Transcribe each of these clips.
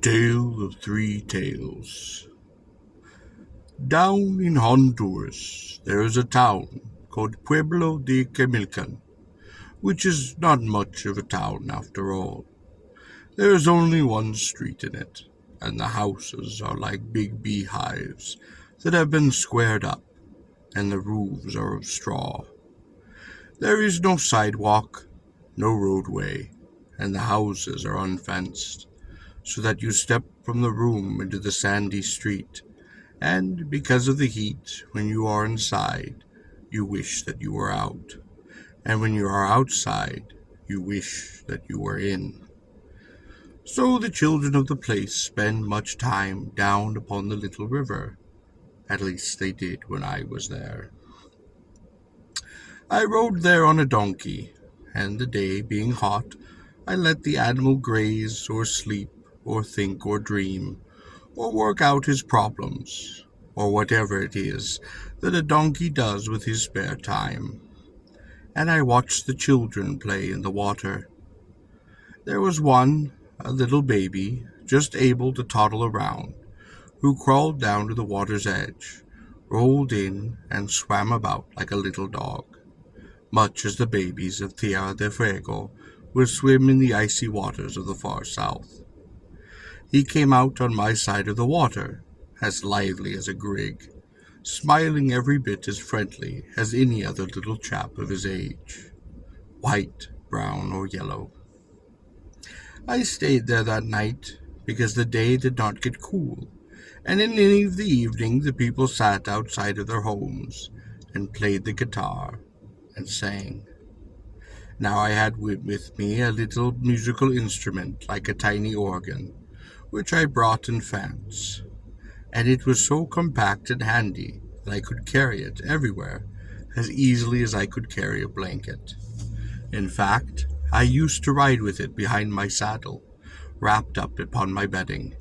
Tale of Three Tales. Down in Honduras, there is a town called Pueblo de Camilcan, which is not much of a town after all. There is only one street in it, and the houses are like big beehives that have been squared up, and the roofs are of straw. There is no sidewalk, no roadway, and the houses are unfenced, so that you step from the room into the sandy street, and because of the heat, when you are inside, you wish that you were out, and when you are outside, you wish that you were in. So the children of the place spend much time down upon the little river. At least they did when I was there. I rode there on a donkey, and the day being hot, I let the animal graze or sleep or think or dream, or work out his problems, or whatever it is that a donkey does with his spare time. And I watched the children play in the water. There was one, a little baby, just able to toddle around, who crawled down to the water's edge, rolled in, and swam about like a little dog, much as the babies of Tierra del Fuego would swim in the icy waters of the far south. He came out on my side of the water, as lively as a grig, smiling every bit as friendly as any other little chap of his age, white, brown, or yellow. I stayed there that night because the day did not get cool, and in any of the evening the people sat outside of their homes and played the guitar and sang. Now I had with me a little musical instrument like a tiny organ, which I brought in fans, and it was so compact and handy that I could carry it everywhere as easily as I could carry a blanket. In fact, I used to ride with it behind my saddle, wrapped up upon my bedding.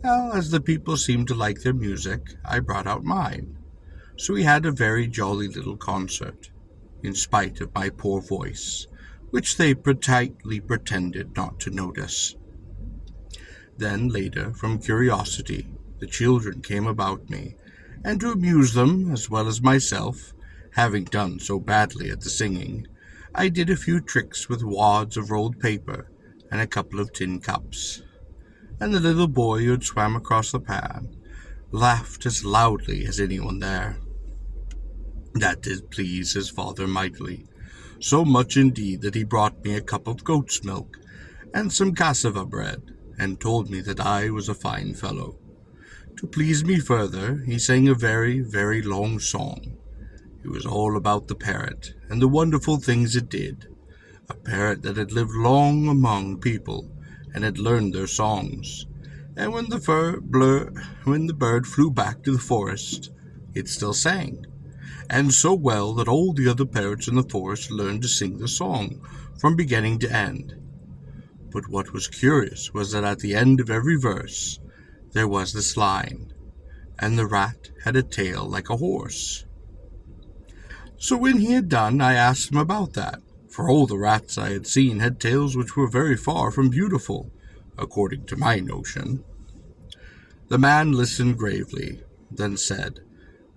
Well, as the people seemed to like their music, I brought out mine, so we had a very jolly little concert, in spite of my poor voice, which they politely pretended not to notice. Then later, from curiosity, the children came about me, and to amuse them as well as myself, having done so badly at the singing, I did a few tricks with wads of rolled paper and a couple of tin cups, and the little boy who had swam across the pan laughed as loudly as anyone there. That did please his father mightily, so much indeed that he brought me a cup of goat's milk and some cassava bread, and told me that I was a fine fellow. To please me further, he sang a very, very long song. It was all about the parrot and the wonderful things it did, a parrot that had lived long among people and had learned their songs, and when the bird flew back to the forest, it still sang, and so well that all the other parrots in the forest learned to sing the song from beginning to end. But what was curious was that at the end of every verse there was this line, and the rat had a tail like a horse. So when he had done, I asked him about that, for all the rats I had seen had tails which were very far from beautiful, according to my notion. The man listened gravely, then said,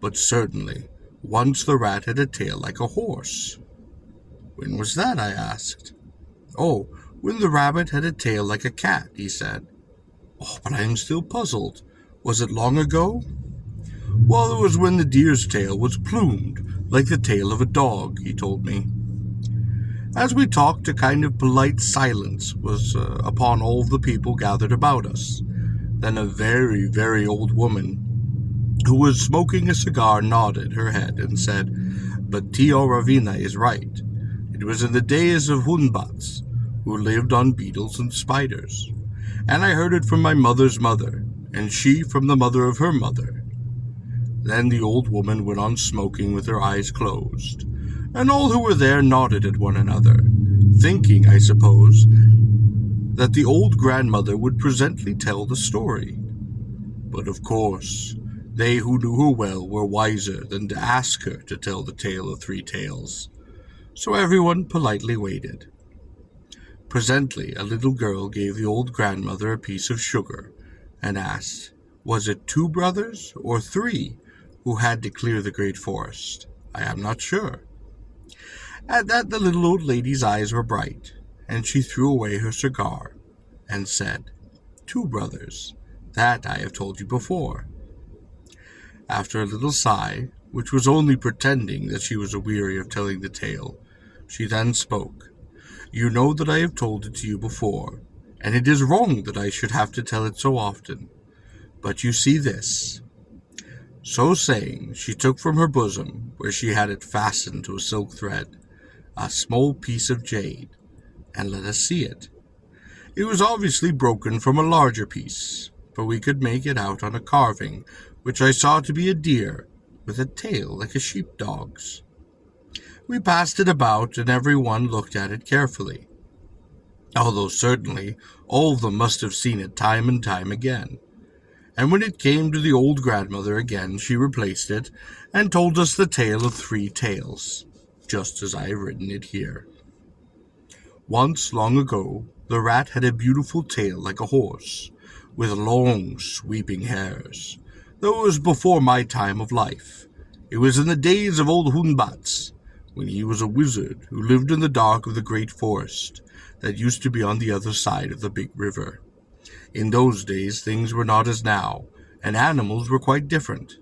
"But certainly, once the rat had a tail like a horse." "When was that?" I asked. "Oh, when the rabbit had a tail like a cat," he said. "Oh, but I am still puzzled. Was it long ago?" "Well, it was when the deer's tail was plumed, like the tail of a dog," he told me. As we talked, a kind of polite silence was upon all the people gathered about us. Then a very, very old woman, who was smoking a cigar, nodded her head and said, "But Tio Ravina is right. It was in the days of Hunbats, who lived on beetles and spiders. And I heard it from my mother's mother, and she from the mother of her mother." Then the old woman went on smoking with her eyes closed, and all who were there nodded at one another, thinking, I suppose, that the old grandmother would presently tell the story. But of course, they who knew her well were wiser than to ask her to tell the tale of three tales, so everyone politely waited. Presently a little girl gave the old grandmother a piece of sugar, and asked, was it 2 brothers or 3 who had to clear the great forest? I am not sure. At that the little old lady's eyes were bright, and she threw away her cigar, and said, 2 brothers, that I have told you before. After a little sigh, which was only pretending that she was aweary of telling the tale, she then spoke. You know that I have told it to you before, and it is wrong that I should have to tell it so often. But you see this. So saying, she took from her bosom, where she had it fastened to a silk thread, a small piece of jade, and let us see it. It was obviously broken from a larger piece, but we could make it out on a carving, which I saw to be a deer, with a tail like a sheepdog's. We passed it about, and every one looked at it carefully, although certainly all of them must have seen it time and time again. And when it came to the old grandmother again, she replaced it, and told us the tale of 3 tales, just as I have written it here. Once, long ago, the rat had a beautiful tail like a horse, with long, sweeping hairs. Though it was before my time of life. It was in the days of old Hunbats, when he was a wizard who lived in the dark of the great forest that used to be on the other side of the big river. In those days things were not as now, and animals were quite different.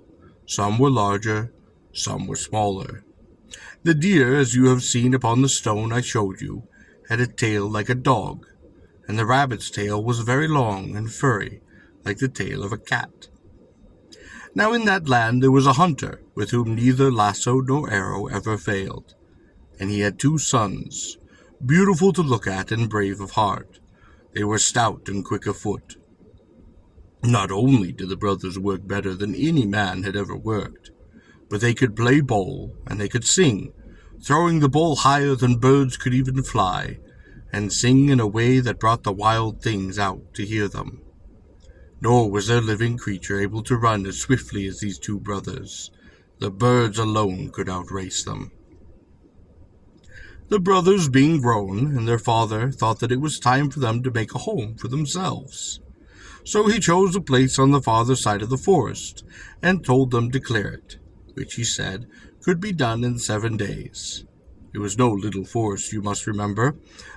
Some were larger, some were smaller. The deer, as you have seen upon the stone I showed you, had a tail like a dog, and the rabbit's tail was very long and furry, like the tail of a cat. Now in that land there was a hunter, with whom neither lasso nor arrow ever failed, and he had 2 sons, beautiful to look at and brave of heart. They were stout and quick of foot. Not only did the brothers work better than any man had ever worked, but they could play ball, and they could sing, throwing the ball higher than birds could even fly, and sing in a way that brought the wild things out to hear them. Nor was there living creature able to run as swiftly as these 2 brothers. The birds alone could outrace them. The brothers being grown, and their father thought that it was time for them to make a home for themselves. So he chose a place on the farther side of the forest, and told them to clear it, which he said could be done in 7 days. It was no little forest, you must remember,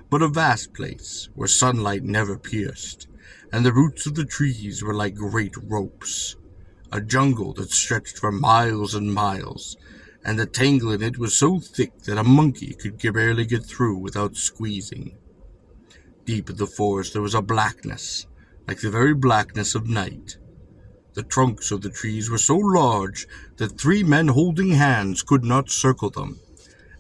but a vast place, where sunlight never pierced, and the roots of the trees were like great ropes. A jungle that stretched for miles and miles, and the tangle in it was so thick that a monkey could barely get through without squeezing. Deep in the forest there was a blackness, like the very blackness of night. The trunks of the trees were so large that 3 men holding hands could not circle them,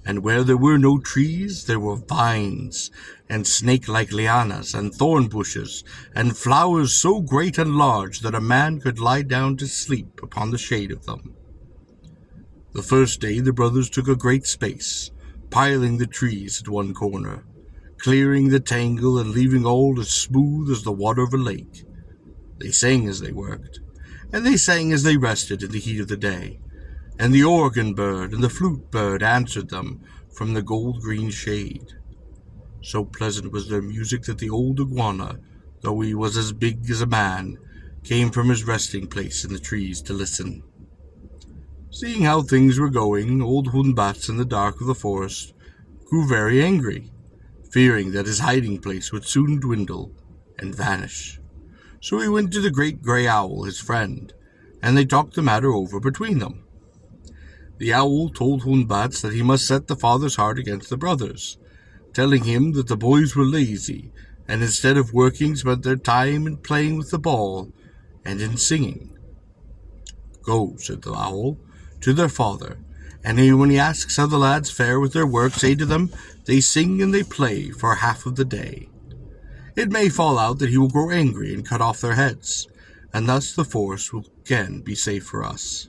and where there were no trees there were vines, and snake-like lianas, and thorn bushes, and flowers so great and large that a man could lie down to sleep upon the shade of them. The first day the brothers took a great space, piling the trees at one corner, clearing the tangle and leaving all as smooth as the water of a lake. They sang as they worked, and they sang as they rested in the heat of the day, and the organ bird and the flute bird answered them from the gold-green shade. So pleasant was their music that the old iguana, though he was as big as a man, came from his resting place in the trees to listen. Seeing how things were going, old Hunbats in the dark of the forest grew very angry, fearing that his hiding place would soon dwindle and vanish. So he went to the great grey owl, his friend, and they talked the matter over between them. The owl told Hunbats that he must set the father's heart against the brothers, telling him that the boys were lazy, and instead of working spent their time in playing with the ball and in singing. "Go," said the owl, "to their father, and when he asks how the lads fare with their work, say to them, they sing and they play for half of the day. It may fall out that he will grow angry and cut off their heads, and thus the forest will again be safe for us."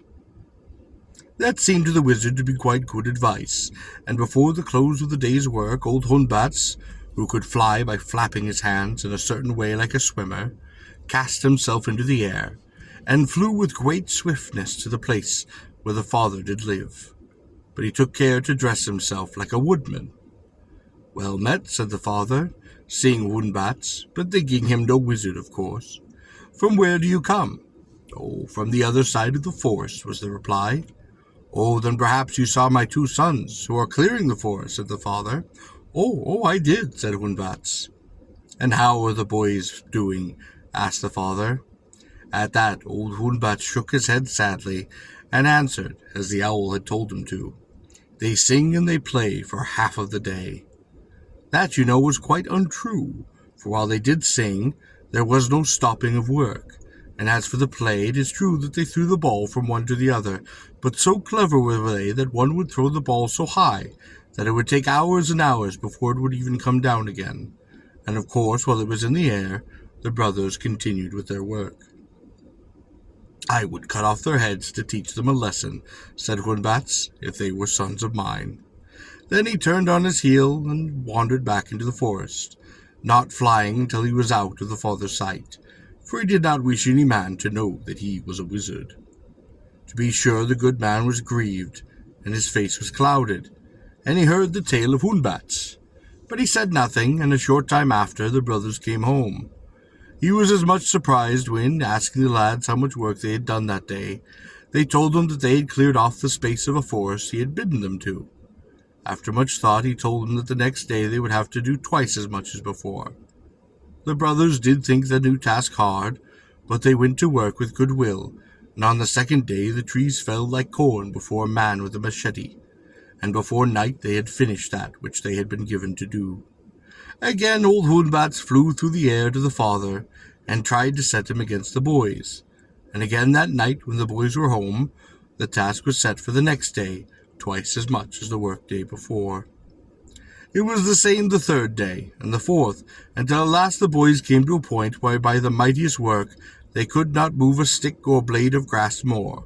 That seemed to the wizard to be quite good advice, and before the close of the day's work, old Hunbats, who could fly by flapping his hands in a certain way like a swimmer, cast himself into the air, and flew with great swiftness to the place where the father did live. But he took care to dress himself like a woodman. "Well met," said the father, Seeing Woonbats, but thinking him no wizard, of course. "From where do you come?" "Oh, from the other side of the forest," was the reply. "Oh, then perhaps you saw my 2 sons, who are clearing the forest," said the father. Oh, I did," said Woonbats. "And how are the boys doing?" asked the father. At that, old Woonbats shook his head sadly, and answered, as the owl had told him to, "They sing and they play for half of the day." That, you know, was quite untrue, for while they did sing, there was no stopping of work. And as for the play, it is true that they threw the ball from one to the other, but so clever were they that one would throw the ball so high that it would take hours and hours before it would even come down again. And of course, while it was in the air, the brothers continued with their work. "I would cut off their heads to teach them a lesson," said Woonbats, "if they were sons of mine." Then he turned on his heel and wandered back into the forest, not flying until he was out of the father's sight, for he did not wish any man to know that he was a wizard. To be sure, the good man was grieved, and his face was clouded, and he heard the tale of Woonbats. But he said nothing, and a short time after the brothers came home. He was as much surprised when, asking the lads how much work they had done that day, they told him that they had cleared off the space of a forest he had bidden them to. After much thought, he told them that the next day they would have to do twice as much as before. The brothers did think the new task hard, but they went to work with good will, and on the second day the trees fell like corn before a man with a machete, and before night they had finished that which they had been given to do. Again old Woonbats flew through the air to the father, and tried to set him against the boys, and again that night when the boys were home, the task was set for the next day, twice as much as the work-day before. It was the same the third day, and the fourth, until at last the boys came to a point where by the mightiest work they could not move a stick or blade of grass more.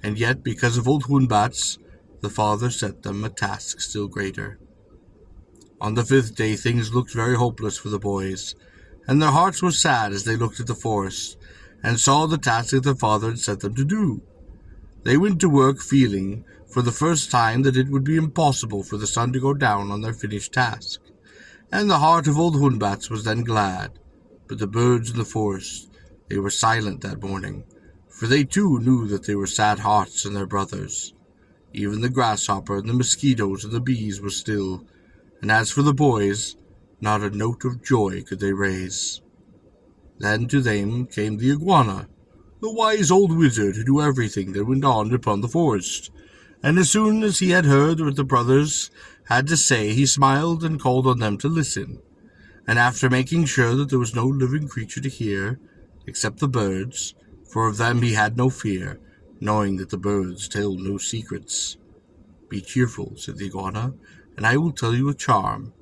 And yet, because of old Woonbats, the father set them a task still greater. On the 5th day things looked very hopeless for the boys, and their hearts were sad as they looked at the forest, and saw the task that their father had set them to do. They went to work feeling, for the first time, that it would be impossible for the sun to go down on their finished task, and the heart of old Woonbats was then glad. But the birds in the forest, they were silent that morning, for they too knew that they were sad hearts in their brothers. Even the grasshopper and the mosquitoes and the bees were still, and as for the boys, not a note of joy could they raise. Then to them came the iguana, the wise old wizard who knew everything that went on upon the forest, and as soon as he had heard what the brothers had to say, he smiled and called on them to listen, and after making sure that there was no living creature to hear, except the birds, for of them he had no fear, knowing that the birds tell no secrets. "Be cheerful," said the iguana, "and I will tell you a charm.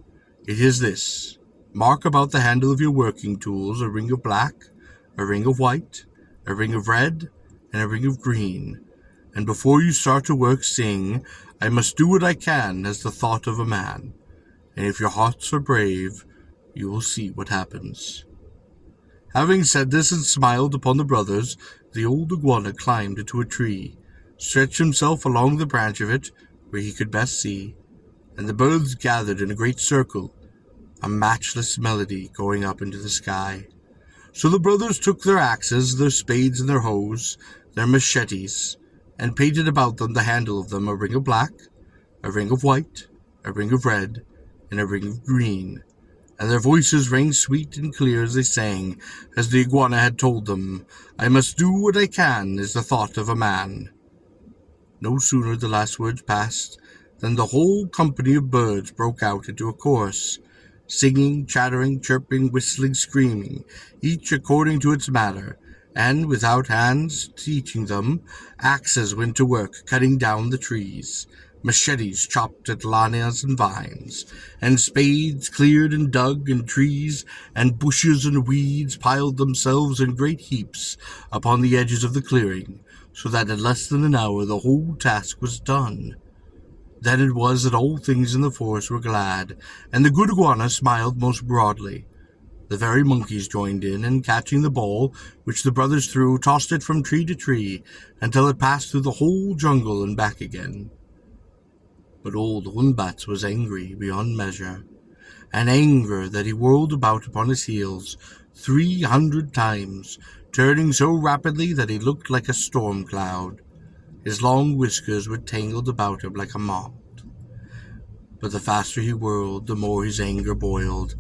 It is this: mark about the handle of your working tools a ring of black, a ring of white, a ring of red, and a ring of green, and before you start to work sing, I must do what I can as the thought of a man, and if your hearts are brave, you will see what happens." Having said this and smiled upon the brothers, the old iguana climbed into a tree, stretched himself along the branch of it, where he could best see, and the birds gathered in a great circle, a matchless melody going up into the sky. So the brothers took their axes, their spades and their hoes, their machetes, and painted about them the handle of them a ring of black, a ring of white, a ring of red, and a ring of green, and their voices rang sweet and clear as they sang, as the iguana had told them, "I must do what I can is the thought of a man." No sooner the last words passed than the whole company of birds broke out into a chorus, singing, chattering, chirping, whistling, screaming, each according to its manner, and, without hands teaching them, axes went to work cutting down the trees, machetes chopped at lianas and vines, and spades cleared and dug, and trees and bushes and weeds piled themselves in great heaps upon the edges of the clearing, so that in less than an hour the whole task was done. Then it was that all things in the forest were glad, and the good iguana smiled most broadly. The very monkeys joined in, and catching the ball, which the brothers threw, tossed it from tree to tree, until it passed through the whole jungle and back again. But old Woonbats was angry beyond measure, and anger that he whirled about upon his heels 300 times, turning so rapidly that he looked like a storm cloud. His long whiskers were tangled about him like a moth. But the faster he whirled, the more his anger boiled,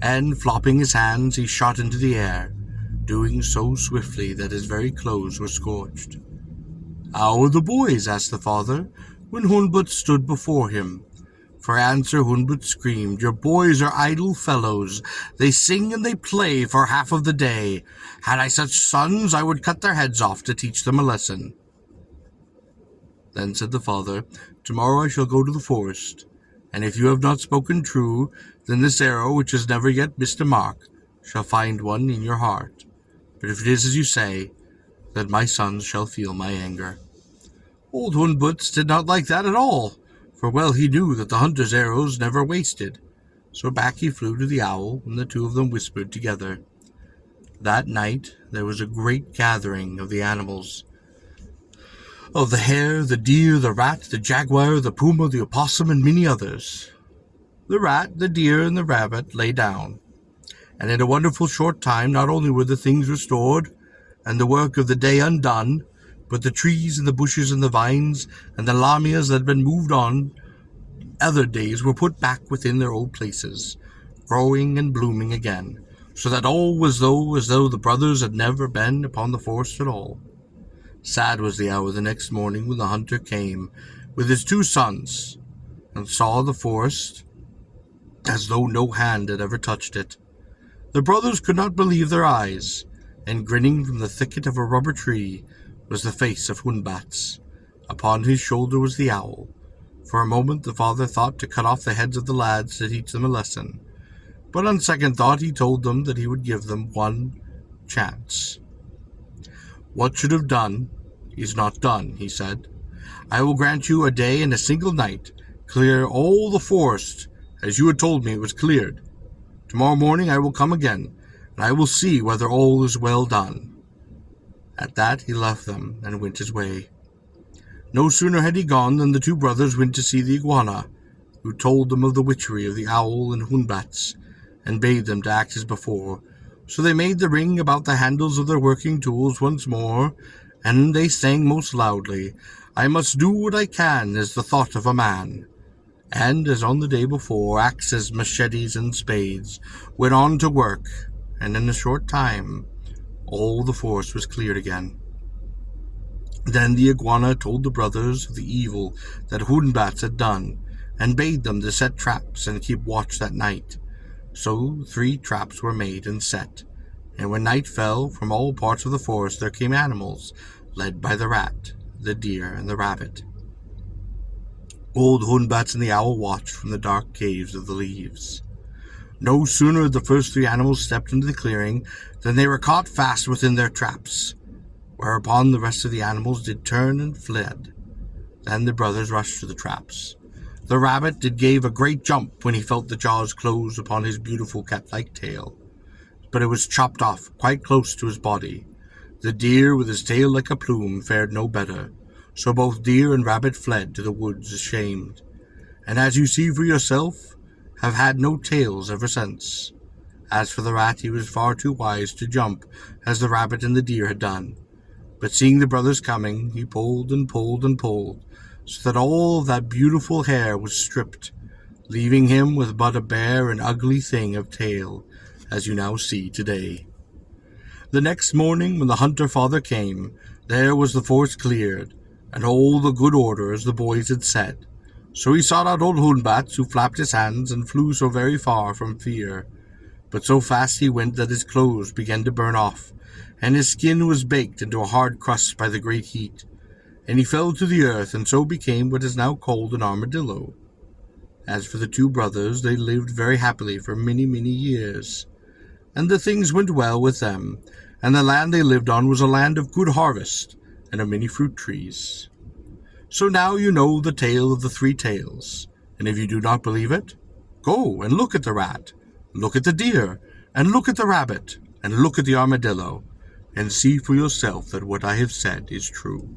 and, flopping his hands, he shot into the air, doing so swiftly that his very clothes were scorched. "How are the boys?" asked the father, when Hunbut stood before him. For answer Hunbut screamed, "Your boys are idle fellows. They sing and they play for half of the day. Had I such sons, I would cut their heads off to teach them a lesson." Then said the father, "Tomorrow I shall go to the forest, and if you have not spoken true, then this arrow, which has never yet missed a mark, shall find one in your heart. But if it is as you say, then my sons shall feel my anger." Old Hunbut did not like that at all, for well he knew that the hunter's arrows never wasted. So back he flew to the owl, and the two of them whispered together. That night there was a great gathering of the animals, of the hare, the deer, the rat, the jaguar, the puma, the opossum, and many others. The rat, the deer, and the rabbit lay down, and in a wonderful short time not only were the things restored, and the work of the day undone, but the trees and the bushes and the vines and the lamias that had been moved on other days were put back within their old places, growing and blooming again, so that all was as though the brothers had never been upon the forest at all. Sad was the hour the next morning when the hunter came with his two sons and saw the forest as though no hand had ever touched it. The brothers could not believe their eyes, and grinning from the thicket of a rubber tree was the face of Hunbats. Upon his shoulder was the owl. For a moment the father thought to cut off the heads of the lads to teach them a lesson, but on second thought he told them that he would give them one chance. "What should have done is not done," he said. "I will grant you a day and a single night, clear all the forest as you had told me it was cleared. Tomorrow morning I will come again, and I will see whether all is well done." At that he left them and went his way. No sooner had he gone than the two brothers went to see the iguana, who told them of the witchery of the owl and Hunbats, and bade them to act as before. So they made the ring about the handles of their working tools once more, and they sang most loudly, "I must do what I can is the thought of a man." And, as on the day before, axes, machetes, and spades went on to work, and in a short time all the forest was cleared again. Then the iguana told the brothers of the evil that Hunbats had done, and bade them to set traps and keep watch that night. So 3 traps were made and set, and when night fell, from all parts of the forest there came animals, led by the rat, the deer, and the rabbit. Old Hunbats and the owl watched from the dark caves of the leaves. No sooner had the first 3 animals stepped into the clearing than they were caught fast within their traps, whereupon the rest of the animals did turn and fled. Then the brothers rushed to the traps. The rabbit did gave a great jump when he felt the jaws close upon his beautiful cat-like tail, but it was chopped off quite close to his body. The deer, with his tail like a plume, fared no better, so both deer and rabbit fled to the woods ashamed, and as you see for yourself, have had no tails ever since. As for the rat, he was far too wise to jump as the rabbit and the deer had done, but seeing the brothers coming, he pulled and pulled and pulled, so that all of that beautiful hair was stripped, leaving him with but a bare and ugly thing of tail, as you now see today. The next morning, when the hunter-father came, there was the forest cleared, and all the good order as the boys had said. So he sought out old Hunbats, who flapped his hands and flew so very far from fear. But so fast he went that his clothes began to burn off, and his skin was baked into a hard crust by the great heat, and he fell to the earth, and so became what is now called an armadillo. As for the 2 brothers, they lived very happily for many, many years, and the things went well with them, and the land they lived on was a land of good harvest, and of many fruit trees. So now you know the tale of the 3 tails, and if you do not believe it, go and look at the rat, look at the deer, and look at the rabbit, and look at the armadillo, and see for yourself that what I have said is true.